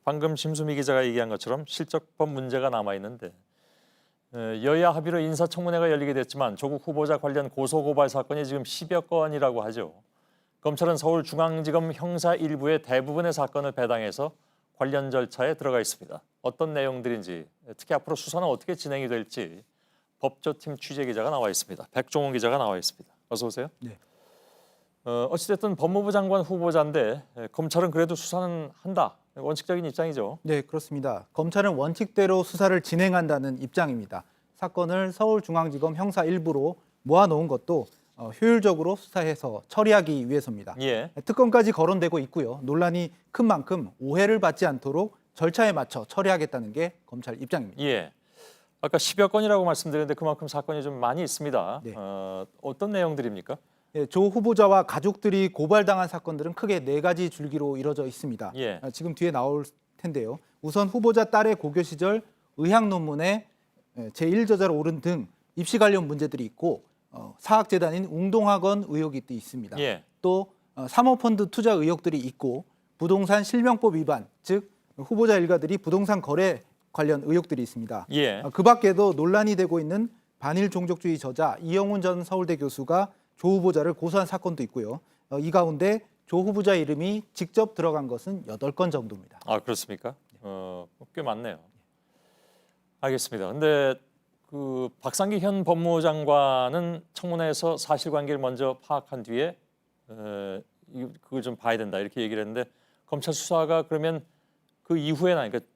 방금 심수미 기자가 얘기한 것처럼 실적법 문제가 남아있는데 여야 합의로 인사청문회가 열리게 됐지만 조국 후보자 관련 고소고발 사건이 지금 10여 건이라고 하죠. 검찰은 서울중앙지검 형사 1부의 대부분의 사건을 배당해서 관련 절차에 들어가 있습니다. 어떤 내용들인지, 특히 앞으로 수사는 어떻게 진행이 될지 법조팀 취재기자가 나와 있습니다. 백종원 기자가 나와 있습니다. 어서 오세요. 네. 어찌됐든 법무부 장관 후보자인데 검찰은 그래도 수사는 한다. 원칙적인 입장이죠. 네, 그렇습니다. 검찰은 원칙대로 수사를 진행한다는 입장입니다. 사건을 서울중앙지검 형사 1부로 모아놓은 것도 효율적으로 수사해서 처리하기 위해서입니다. 예. 특검까지 거론되고 있고요. 논란이 큰 만큼 오해를 받지 않도록 절차에 맞춰 처리하겠다는 게 검찰 입장입니다. 예. 아까 10여 건이라고 말씀드렸는데 그만큼 사건이 좀 많이 있습니다. 네. 어떤 내용들입니까? 예, 조 후보자와 가족들이 고발당한 사건들은 크게 4가지 줄기로 이뤄져 있습니다. 예. 지금 뒤에 나올 텐데요. 우선 후보자 딸의 고교 시절 의학 논문에 제1저자로 오른 등 입시 관련 문제들이 있고 사학재단인 웅동학원 의혹이 또 있습니다. 예. 또 사모펀드 투자 의혹들이 있고 부동산 실명법 위반, 즉 후보자 일가들이 부동산 거래 관련 의혹들이 있습니다. 예. 그 밖에도 논란이 되고 있는 반일 종족주의 저자 이영훈 전 서울대 교수가 조 후보자를 고소한 사건도 있고요. 이 가운데 조 후보자 이름이 직접 들어간 것은 8건 정도입니다. 아, 그렇습니까? 꽤 많네요. 알겠습니다. 근데 그 박상기 현 법무부 장관은 청문회에서 사실관계를 먼저 파악한 뒤에 그걸 좀 봐야 된다 이렇게 얘기를 했는데 검찰 수사가 그러면 그 이후에나 그러니까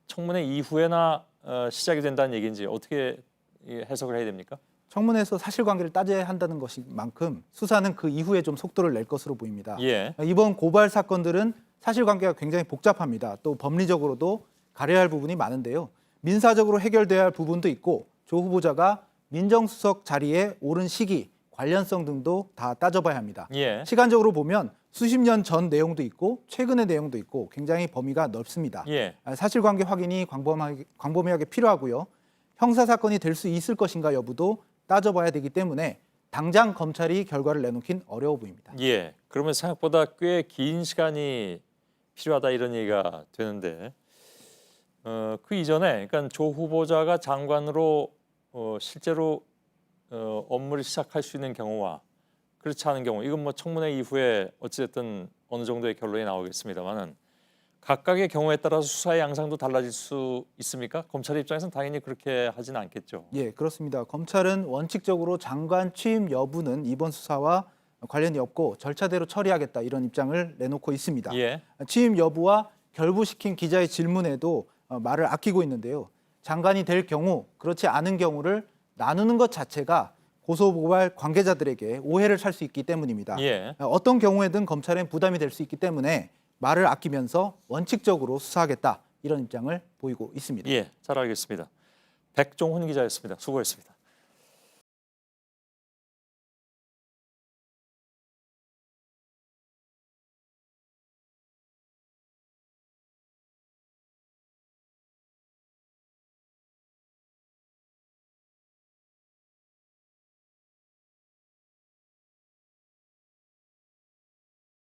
청문회 이후에나 시작이 된다는 얘기인지 어떻게 해석을 해야 됩니까? 청문회에서 사실관계를 따져야 한다는 것만큼 수사는 그 이후에 좀 속도를 낼 것으로 보입니다. 예. 이번 고발 사건들은 사실관계가 굉장히 복잡합니다. 또 법리적으로도 가려야 할 부분이 많은데요. 민사적으로 해결돼야 할 부분도 있고 조 후보자가 민정수석 자리에 오른 시기, 관련성 등도 다 따져봐야 합니다. 예. 시간적으로 보면 수십 년 전 내용도 있고 최근의 내용도 있고 굉장히 범위가 넓습니다. 예. 사실관계 확인이 광범위하게 필요하고요. 형사사건이 될 수 있을 것인가 여부도 따져봐야 되기 때문에 당장 검찰이 결과를 내놓긴 어려워 보입니다. 예. 그러면 생각보다 꽤 긴 시간이 필요하다 이런 얘기가 되는데 그 이전에 그러니까 조 후보자가 장관으로 실제로 업무를 시작할 수 있는 경우와 그렇지 않은 경우 이건 뭐 청문회 이후에 어찌됐든 어느 정도의 결론이 나오겠습니다만은 각각의 경우에 따라서 수사의 양상도 달라질 수 있습니까? 검찰 입장에서는 당연히 그렇게 하지는 않겠죠. 예, 그렇습니다. 검찰은 원칙적으로 장관 취임 여부는 이번 수사와 관련이 없고 절차대로 처리하겠다 이런 입장을 내놓고 있습니다. 예. 취임 여부와 결부시킨 기자의 질문에도 말을 아끼고 있는데요. 장관이 될 경우 그렇지 않은 경우를 나누는 것 자체가 고소고발 관계자들에게 오해를 살 수 있기 때문입니다. 예. 어떤 경우에든 검찰엔 부담이 될 수 있기 때문에 말을 아끼면서 원칙적으로 수사하겠다 이런 입장을 보이고 있습니다. 예, 잘 알겠습니다. 백종훈 기자였습니다. 수고했습니다.